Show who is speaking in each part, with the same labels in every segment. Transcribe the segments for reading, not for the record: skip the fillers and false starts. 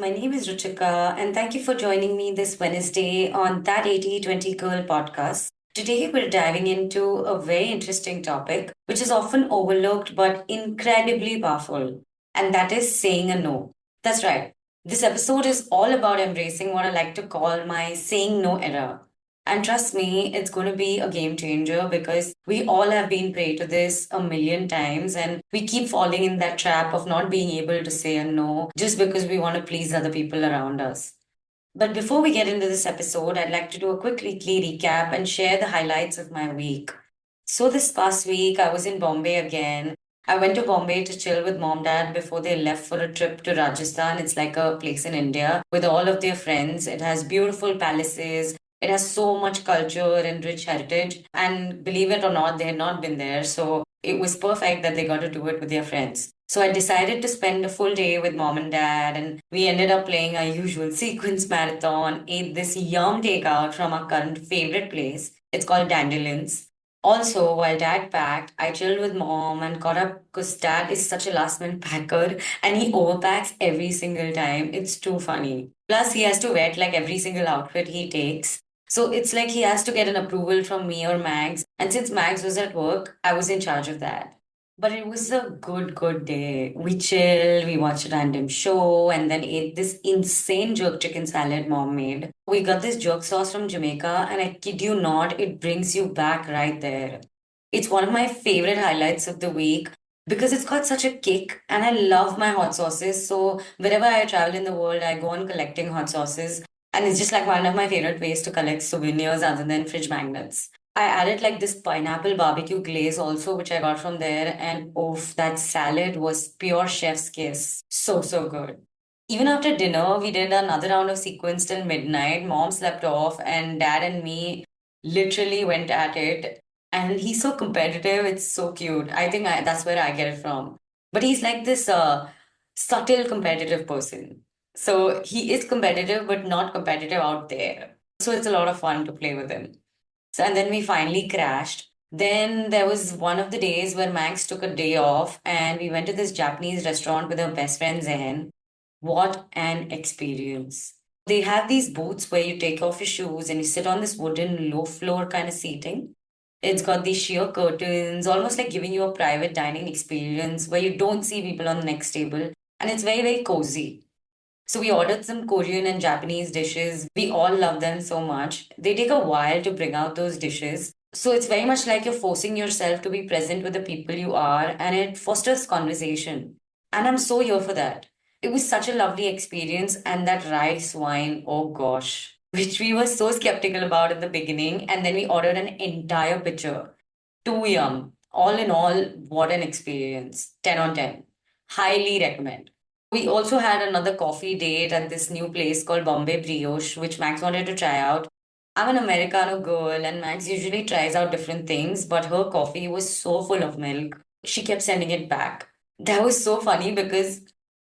Speaker 1: My name is Ruchika, and thank you for joining me this Wednesday on That 80/20 Girl podcast. Today, we're diving into a very interesting topic, which is often overlooked but incredibly powerful, and that is saying a no. That's right. This episode is all about embracing what I like to call my saying no era. And trust me, it's going to be a game changer because we all have been prey to this a million times and we keep falling in that trap of not being able to say a no just because we want to please other people around us. But before we get into this episode, I'd like to do a quick weekly recap and share the highlights of my week. So, this past week, I was in Bombay again. I went to Bombay to chill with mom dad before they left for a trip to Rajasthan. It's like a place in India with all of their friends. It has beautiful palaces. It has so much culture and rich heritage. And believe it or not, they had not been there. So it was perfect that they got to do it with their friends. So I decided to spend a full day with mom and dad, and we ended up playing our usual sequence marathon, ate this yum takeout from our current favorite place. It's called Dandelions. Also, while dad packed, I chilled with mom and caught up because dad is such a last minute packer and he overpacks every single time. It's too funny. Plus, he has to vet like every single outfit he takes. So it's like he has to get an approval from me or Mags. And since Mags was at work, I was in charge of that. But it was a good day. We chilled, we watched a random show, and then ate this insane jerk chicken salad mom made. We got this jerk sauce from Jamaica, and I kid you not, it brings you back right there. It's one of my favorite highlights of the week because it's got such a kick, and I love my hot sauces. So wherever I travel in the world, I go on collecting hot sauces, and it's just like one of my favorite ways to collect souvenirs other than fridge magnets. I added like this pineapple barbecue glaze also, which I got from there. And oof, that salad was pure chef's kiss. So good. Even after dinner, we did another round of sequence till midnight. Mom slept off, and dad and me literally went at it. And he's so competitive. It's so cute. That's where I get it from. But he's like this subtle competitive person. So he is competitive, but not competitive out there. So it's a lot of fun to play with him. So, and then we finally crashed. Then there was one of the days where Max took a day off and we went to this Japanese restaurant with her best friend Zen. What an experience. They have these booths where you take off your shoes and you sit on this wooden low floor kind of seating. It's got these sheer curtains, almost like giving you a private dining experience where you don't see people on the next table. And it's very cozy. So we ordered some Korean and Japanese dishes. We all love them so much. They take a while to bring out those dishes. So it's very much like you're forcing yourself to be present with the people you are, and it fosters conversation. And I'm so here for that. It was such a lovely experience, and that rice wine, oh gosh, which we were so skeptical about in the beginning. And then we ordered an entire pitcher. Too yum. All in all, what an experience. 10 on 10. Highly recommend. We also had another coffee date at this new place called Bombay Brioche, which Max wanted to try out. I'm an Americano girl, and Max usually tries out different things, but her coffee was so full of milk, she kept sending it back. That was so funny because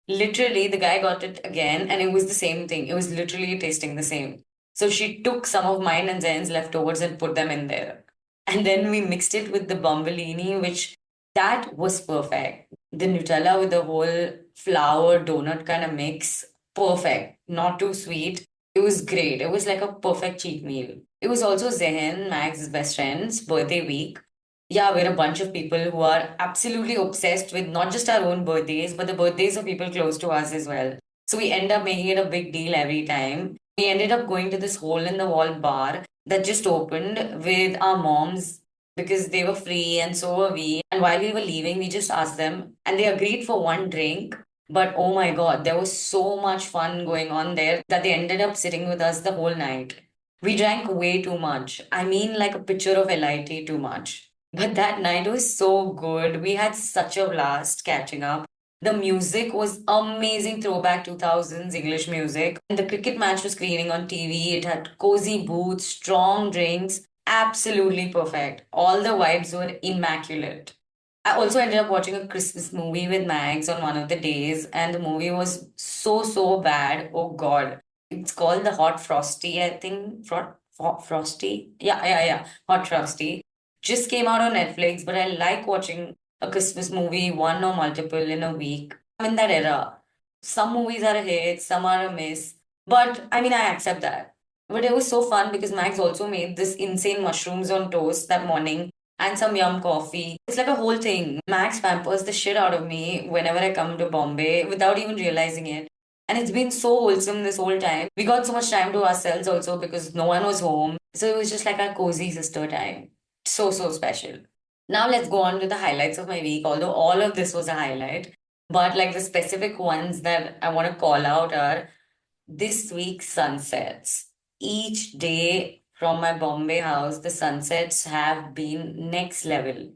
Speaker 1: literally the guy got it again, and it was the same thing. It was literally tasting the same. So she took some of mine and Zen's leftovers and put them in there. And then we mixed it with the bombolini, which that was perfect. The Nutella with the whole flour donut kind of mix, perfect. Not too sweet. It was great. It was like a perfect cheat meal. It was also Zehen, Max's best friend's birthday week. Yeah, we're a bunch of people who are absolutely obsessed with not just our own birthdays, but the birthdays of people close to us as well. So we end up making it a big deal every time. We ended up going to this hole in the wall bar that just opened with our moms because they were free and so were we. And while we were leaving, we just asked them and they agreed for one drink. But oh my God, there was so much fun going on there that they ended up sitting with us the whole night. We drank way too much. I mean, like a pitcher of LIT too much. But that night was so good. We had such a blast catching up. The music was amazing throwback 2000s English music. And the cricket match was screening on TV. It had cozy booths, strong drinks, absolutely perfect. All the vibes were immaculate. I also ended up watching a Christmas movie with Mags on one of the days, and the movie was so bad. Oh God. It's called The Hot Frosty, I think. Frosty? Yeah. Hot Frosty. Just came out on Netflix, but I like watching a Christmas movie, one or multiple in a week. I'm in that era. Some movies are a hit, some are a miss. But I mean, I accept that. But it was so fun because Max also made this insane mushrooms on toast that morning and some yum coffee. It's like a whole thing. Max pampers the shit out of me whenever I come to Bombay without even realizing it. And it's been so wholesome this whole time. We got so much time to ourselves also because no one was home. So it was just like our cozy sister time. So, so special. Now let's go on to the highlights of my week, although all of this was a highlight. But like the specific ones that I want to call out are this week's sunsets. Each day from my Bombay house, the sunsets have been next level.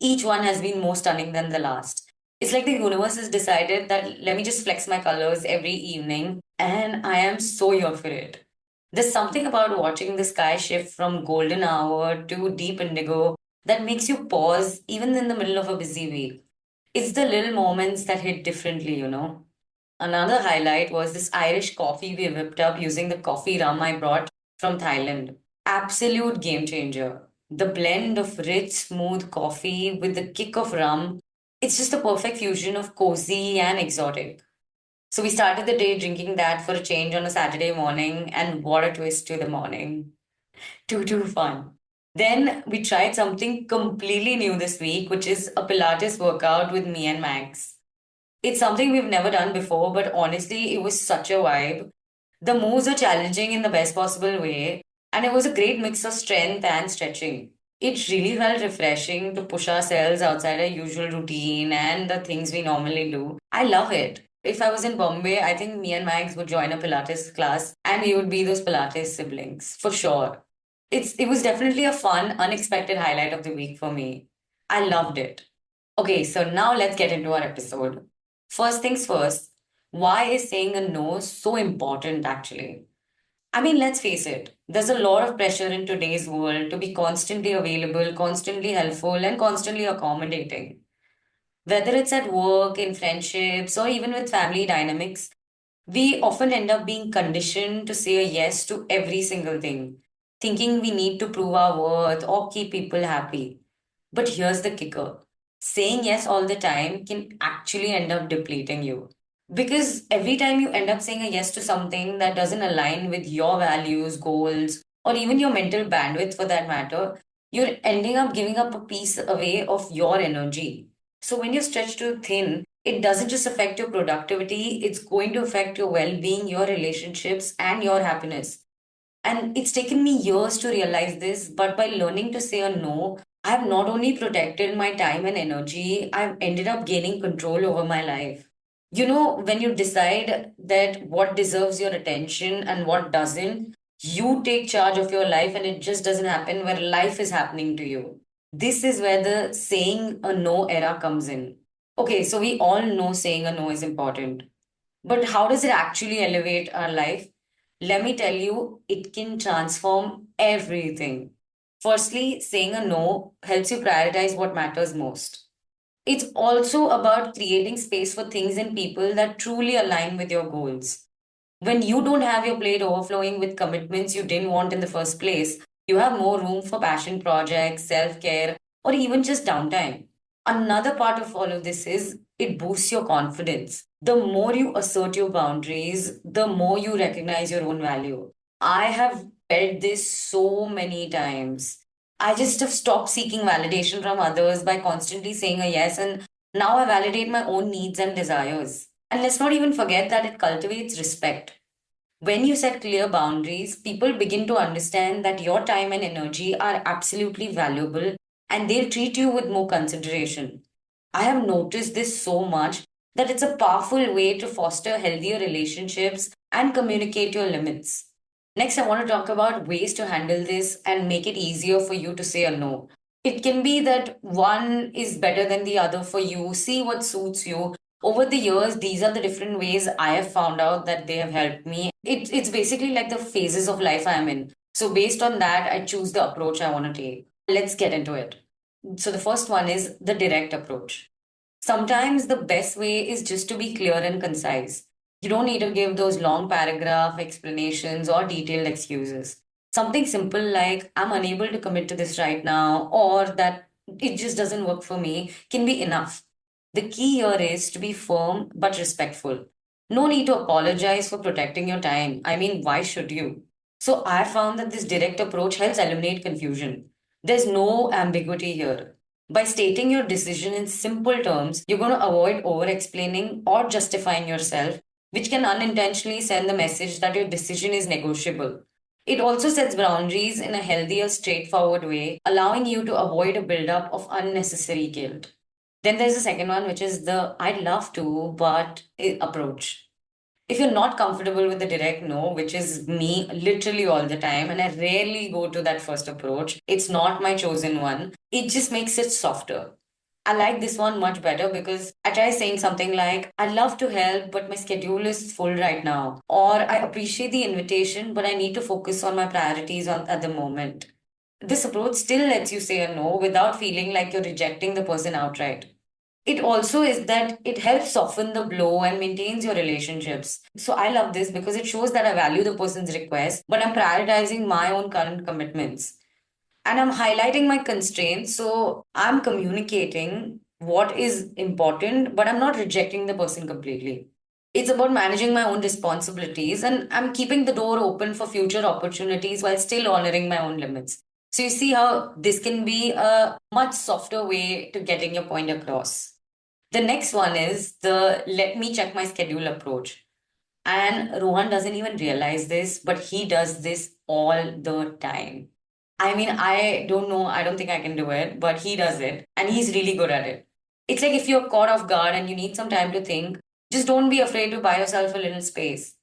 Speaker 1: Each one has been more stunning than the last. It's like the universe has decided that let me just flex my colors every evening, and I am so here for it. There's something about watching the sky shift from golden hour to deep indigo that makes you pause even in the middle of a busy week. It's the little moments that hit differently. Another highlight was this Irish coffee we whipped up using the coffee rum I brought from Thailand. Absolute game changer. The blend of rich, smooth coffee with the kick of rum. It's just a perfect fusion of cozy and exotic. So we started the day drinking that for a change on a Saturday morning, and what a twist to the morning. Too fun. Then we tried something completely new this week, which is a Pilates workout with me and Max. It's something we've never done before, but honestly, it was such a vibe. The moves are challenging in the best possible way, and it was a great mix of strength and stretching. It really felt refreshing to push ourselves outside our usual routine and the things we normally do. I love it. If I was in Bombay, I think me and Max would join a Pilates class and we would be those Pilates siblings, for sure. It was definitely a fun, unexpected highlight of the week for me. I loved it. Okay, so now let's get into our episode. First things first, why is saying a no so important actually? I mean, let's face it, there's a lot of pressure in today's world to be constantly available, constantly helpful, and constantly accommodating. Whether it's at work, in friendships, or even with family dynamics, we often end up being conditioned to say a yes to every single thing, thinking we need to prove our worth or keep people happy. But here's the kicker, saying yes all the time can actually end up depleting you. Because every time you end up saying a yes to something that doesn't align with your values, goals, or even your mental bandwidth for that matter, you're ending up giving up a piece away of your energy. So when you're stretched too thin, it doesn't just affect your productivity, it's going to affect your well being, your relationships, and your happiness. And it's taken me years to realize this, but by learning to say a no, I have not only protected my time and energy, I've ended up gaining control over my life. When you decide that what deserves your attention and what doesn't, you take charge of your life and it just doesn't happen where life is happening to you. This is where the saying a no era comes in. Okay, so we all know saying a no is important. But how does it actually elevate our life? Let me tell you, it can transform everything. Firstly, saying a no helps you prioritize what matters most. It's also about creating space for things and people that truly align with your goals. When you don't have your plate overflowing with commitments you didn't want in the first place, you have more room for passion projects, self care, or even just downtime. Another part of all of this is it boosts your confidence. The more you assert your boundaries, the more you recognize your own value. I have felt this so many times. I just have stopped seeking validation from others by constantly saying a yes, and now I validate my own needs and desires. And let's not even forget that it cultivates respect. When you set clear boundaries, people begin to understand that your time and energy are absolutely valuable and they'll treat you with more consideration. I have noticed this so much that it's a powerful way to foster healthier relationships and communicate your limits. Next, I want to talk about ways to handle this and make it easier for you to say a no. It can be that one is better than the other for you. See what suits you. Over the years, these are the different ways I have found out that they have helped me. It's basically like the phases of life I'm in. So, based on that, I choose the approach I want to take. Let's get into it. So, the first one is the direct approach. Sometimes the best way is just to be clear and concise. You don't need to give those long paragraph explanations or detailed excuses. Something simple like, I'm unable to commit to this right now, or that it just doesn't work for me, can be enough. The key here is to be firm but respectful. No need to apologize for protecting your time. I mean, why should you? So I found that this direct approach helps eliminate confusion. There's no ambiguity here. By stating your decision in simple terms, you're going to avoid over explaining or justifying yourself, which can unintentionally send the message that your decision is negotiable. It also sets boundaries in a healthier, straightforward way, allowing you to avoid a buildup of unnecessary guilt. Then there's the second one, which is the I'd love to, but approach. If you're not comfortable with the direct no, which is me literally all the time, and I rarely go to that first approach, it's not my chosen one. It just makes it softer. I like this one much better because I try saying something like, I'd love to help, but my schedule is full right now. Or I appreciate the invitation, but I need to focus on my priorities at the moment. This approach still lets you say a no without feeling like you're rejecting the person outright. It also is that it helps soften the blow and maintains your relationships. So I love this because it shows that I value the person's request, but I'm prioritizing my own current commitments. And I'm highlighting my constraints. So I'm communicating what is important, but I'm not rejecting the person completely. It's about managing my own responsibilities and I'm keeping the door open for future opportunities while still honoring my own limits. So you see how this can be a much softer way to getting your point across. The next one is the let me check my schedule approach. And Rohan doesn't even realize this, but he does this all the time. I mean, I don't know, I don't think I can do it, but he does it and he's really good at it. It's like if you're caught off guard and you need some time to think, just don't be afraid to buy yourself a little space.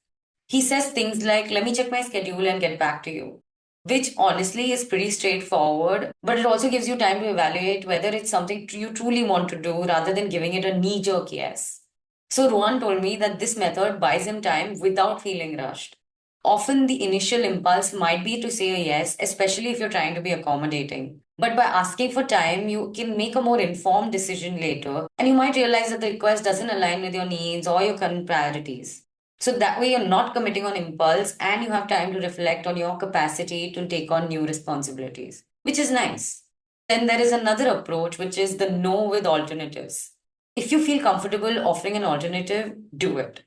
Speaker 1: He says things like, let me check my schedule and get back to you, which honestly is pretty straightforward, but it also gives you time to evaluate whether it's something you truly want to do rather than giving it a knee jerk yes. So, Rohan told me that this method buys him time without feeling rushed. Often, the initial impulse might be to say a yes, especially if you're trying to be accommodating. But by asking for time, you can make a more informed decision later, and you might realize that the request doesn't align with your needs or your current priorities. So that way, you're not committing on impulse and you have time to reflect on your capacity to take on new responsibilities, which is nice. Then there is another approach, which is the no with alternatives. If you feel comfortable offering an alternative, do it.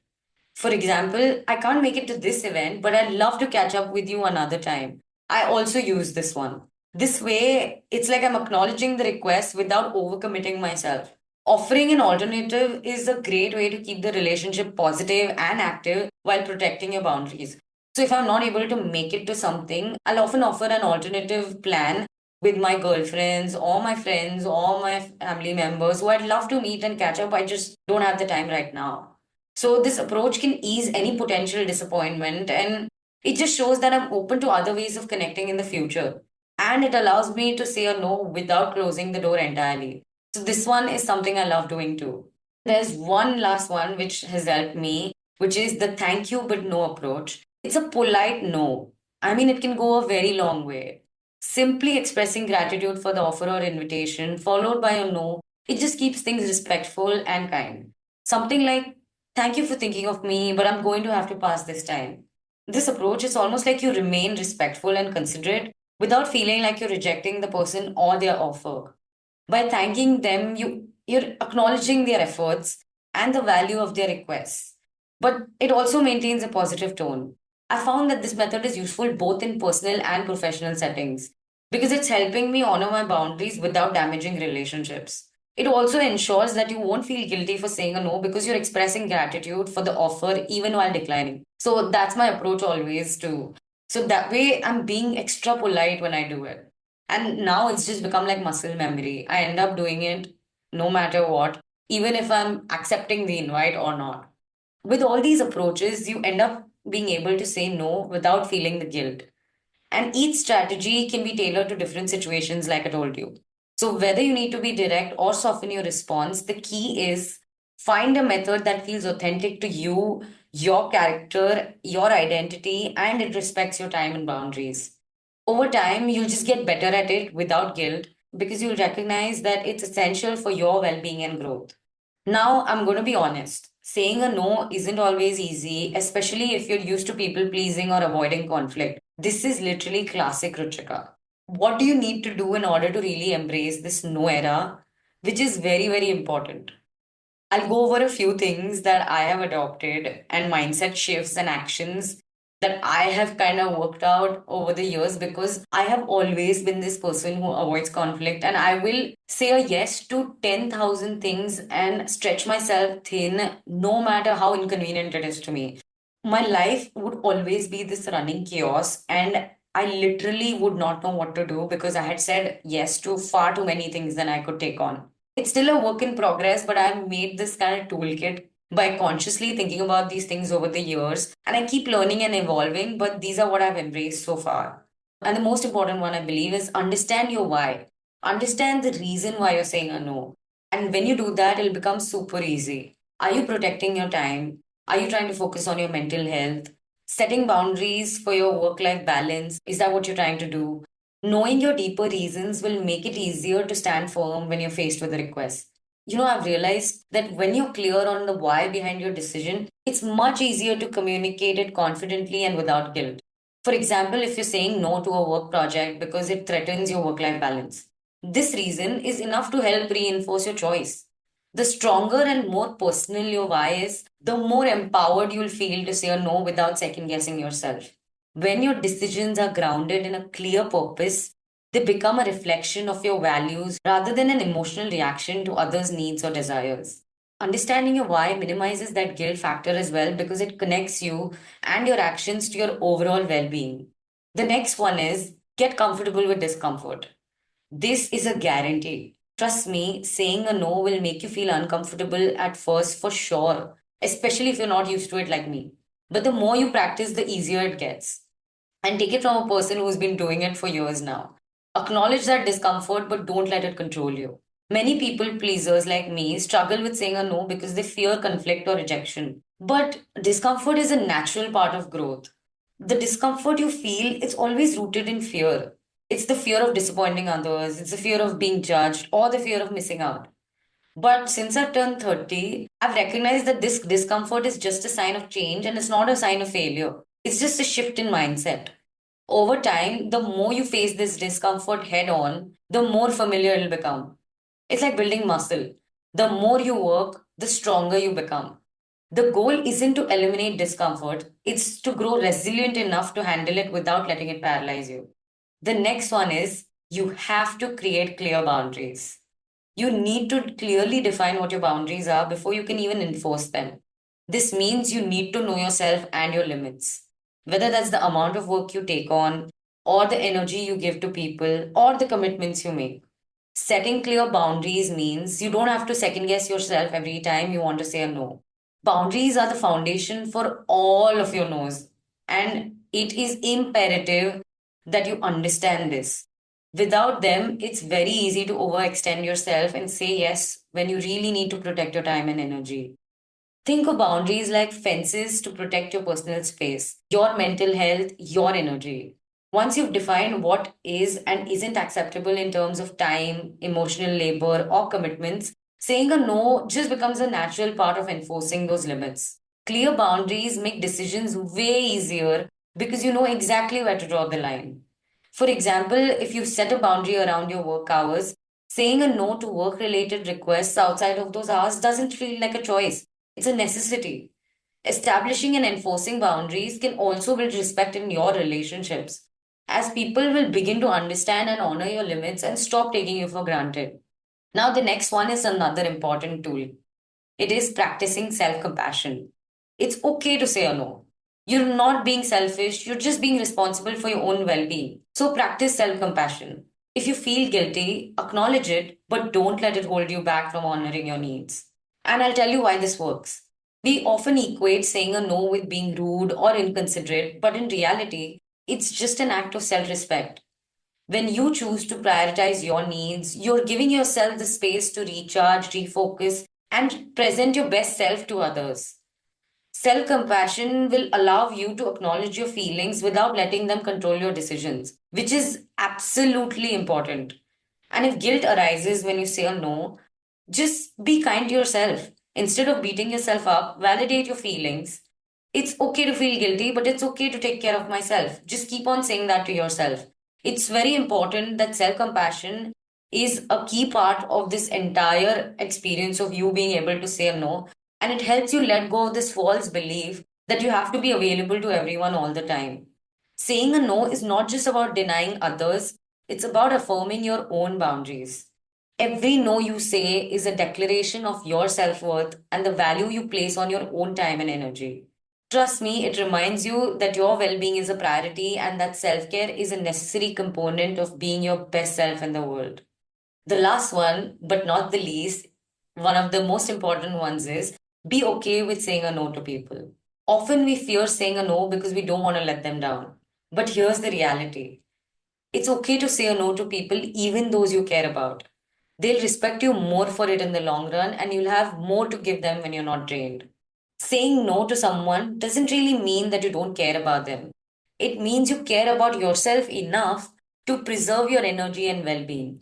Speaker 1: For example, I can't make it to this event, but I'd love to catch up with you another time. I also use this one. This way, it's like I'm acknowledging the request without overcommitting myself. Offering an alternative is a great way to keep the relationship positive and active while protecting your boundaries. So, if I'm not able to make it to something, I'll often offer an alternative plan with my girlfriends or my friends or my family members who I'd love to meet and catch up. I just don't have the time right now. So, this approach can ease any potential disappointment and it just shows that I'm open to other ways of connecting in the future. And it allows me to say a no without closing the door entirely. So, this one is something I love doing too. There's one last one which has helped me, which is the thank you but no approach. It's a polite no. I mean, it can go a very long way. Simply expressing gratitude for the offer or invitation, followed by a no, it just keeps things respectful and kind. Something like, thank you for thinking of me, but I'm going to have to pass this time. This approach is almost like you remain respectful and considerate without feeling like you're rejecting the person or their offer. By thanking them, you're acknowledging their efforts and the value of their requests. But it also maintains a positive tone. I found that this method is useful both in personal and professional settings because it's helping me honor my boundaries without damaging relationships. It also ensures that you won't feel guilty for saying a no because you're expressing gratitude for the offer even while declining. So that's my approach always too. So that way I'm being extra polite when I do it. And now it's just become like muscle memory. I end up doing it no matter what, even if I'm accepting the invite or not. With all these approaches, you end up being able to say no without feeling the guilt. And each strategy can be tailored to different situations, like I told you. So, whether you need to be direct or soften your response, the key is find a method that feels authentic to you, your character, your identity, and it respects your time and boundaries. Over time, you'll just get better at it without guilt because you'll recognize that it's essential for your well being and growth. Now, I'm going to be honest. Saying a no isn't always easy, especially if you're used to people pleasing or avoiding conflict. This is literally classic Ruchika. What do you need to do in order to really embrace this no era, which is very, very important? I'll go over a few things that I have adopted and mindset shifts and actions that I have kind of worked out over the years because I have always been this person who avoids conflict and I will say a yes to 10,000 things and stretch myself thin no matter how inconvenient it is to me. My life would always be this running chaos and I literally would not know what to do because I had said yes to far too many things than I could take on. It's still a work in progress, but I've made this kind of toolkit by consciously thinking about these things over the years. And I keep learning and evolving, but these are what I've embraced so far. And the most important one, I believe, is understand your why. Understand the reason why you're saying a no. And when you do that, it'll become super easy. Are you protecting your time? Are you trying to focus on your mental health? Setting boundaries for your work life balance? Is that what you're trying to do? Knowing your deeper reasons will make it easier to stand firm when you're faced with a request. I've realized that when you're clear on the why behind your decision, it's much easier to communicate it confidently and without guilt. For example, if you're saying no to a work project because it threatens your work life balance, this reason is enough to help reinforce your choice. The stronger and more personal your why is, the more empowered you'll feel to say a no without second guessing yourself. When your decisions are grounded in a clear purpose, they become a reflection of your values rather than an emotional reaction to others' needs or desires. Understanding your why minimizes that guilt factor as well because it connects you and your actions to your overall well being. The next one is get comfortable with discomfort. This is a guarantee. Trust me, saying a no will make you feel uncomfortable at first for sure, especially if you're not used to it like me. But the more you practice, the easier it gets. And take it from a person who's been doing it for years now. Acknowledge that discomfort, but don't let it control you. Many people pleasers like me struggle with saying a no because they fear conflict or rejection. But discomfort is a natural part of growth. The discomfort you feel, it's always rooted in fear. It's the fear of disappointing others, it's the fear of being judged, or the fear of missing out. But since I've turned 30, I've recognized that this discomfort is just a sign of change and it's not a sign of failure. It's just a shift in mindset. Over time, the more you face this discomfort head on, the more familiar it'll become. It's like building muscle. The more you work, the stronger you become. The goal isn't to eliminate discomfort, it's to grow resilient enough to handle it without letting it paralyze you. The next one is you have to create clear boundaries. You need to clearly define what your boundaries are before you can even enforce them. This means you need to know yourself and your limits, whether that's the amount of work you take on, or the energy you give to people, or the commitments you make. Setting clear boundaries means you don't have to second guess yourself every time you want to say a no. Boundaries are the foundation for all of your no's, and it is imperative that you understand this. Without them, it's very easy to overextend yourself and say yes when you really need to protect your time and energy. Think of boundaries like fences to protect your personal space, your mental health, your energy. Once you've defined what is and isn't acceptable in terms of time, emotional labor, or commitments, saying a no just becomes a natural part of enforcing those limits. Clear boundaries make decisions way easier because you know exactly where to draw the line. For example, if you set a boundary around your work hours, saying a no to work related requests outside of those hours doesn't feel like a choice. It's a necessity. Establishing and enforcing boundaries can also build respect in your relationships, as people will begin to understand and honor your limits and stop taking you for granted. Now, the next one is another important tool. It is practicing self compassion. It's okay to say a no. You're not being selfish, you're just being responsible for your own well being. So, practice self compassion. If you feel guilty, acknowledge it, but don't let it hold you back from honoring your needs. And I'll tell you why this works. We often equate saying a no with being rude or inconsiderate, but in reality, it's just an act of self respect. When you choose to prioritize your needs, you're giving yourself the space to recharge, refocus, and present your best self to others. Self compassion will allow you to acknowledge your feelings without letting them control your decisions, which is absolutely important. And if guilt arises when you say a no, just be kind to yourself. Instead of beating yourself up, validate your feelings. It's okay to feel guilty, but it's okay to take care of myself. Just keep on saying that to yourself. It's very important that self compassion is a key part of this entire experience of you being able to say no. And it helps you let go of this false belief that you have to be available to everyone all the time. Saying a no is not just about denying others, it's about affirming your own boundaries. Every no you say is a declaration of your self worth and the value you place on your own time and energy. Trust me, it reminds you that your well being is a priority and that self care is a necessary component of being your best self in the world. The last one, but not the least, one of the most important ones is be okay with saying a no to people. Often we fear saying a no because we don't want to let them down. But here's the reality, it's okay to say a no to people, even those you care about. They'll respect you more for it in the long run, and you'll have more to give them when you're not drained. Saying no to someone doesn't really mean that you don't care about them. It means you care about yourself enough to preserve your energy and well being.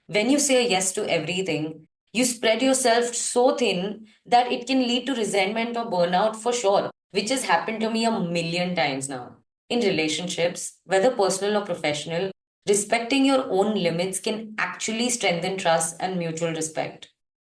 Speaker 1: When you say yes to everything, you spread yourself so thin that it can lead to resentment or burnout for sure, which has happened to me a million times now. In relationships, whether personal or professional, respecting your own limits can actually strengthen trust and mutual respect.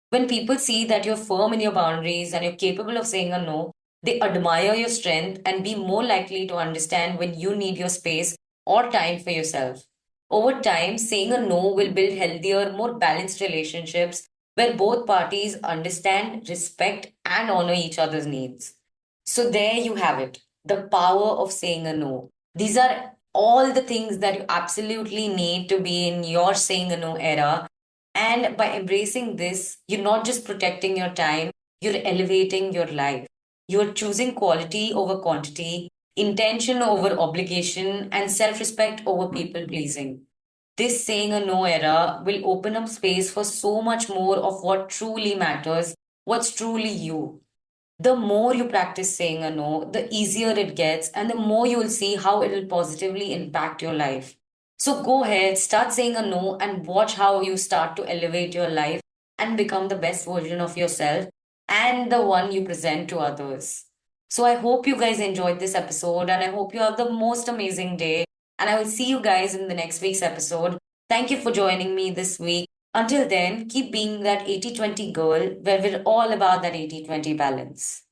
Speaker 1: When people see that you're firm in your boundaries and you're capable of saying a no, they admire your strength and be more likely to understand when you need your space or time for yourself. Over time, saying a no will build healthier, more balanced relationships where both parties understand, respect, and honor each other's needs. So, there you have it, the power of saying a no. These are all the things that you absolutely need to be in your saying a no era, and by embracing this, you're not just protecting your time, you're elevating your life. You're choosing quality over quantity, intention over obligation, and self respect over people pleasing. This saying a no era will open up space for so much more of what truly matters, what's truly you. The more you practice saying a no, the easier it gets, and the more you will see how it will positively impact your life. So go ahead, start saying a no, and watch how you start to elevate your life and become the best version of yourself and the one you present to others. So I hope you guys enjoyed this episode, and I hope you have the most amazing day. And I will see you guys in the next week's episode. Thank you for joining me this week. Until then, keep being that 80-20 girl where we're all about that 80-20 balance.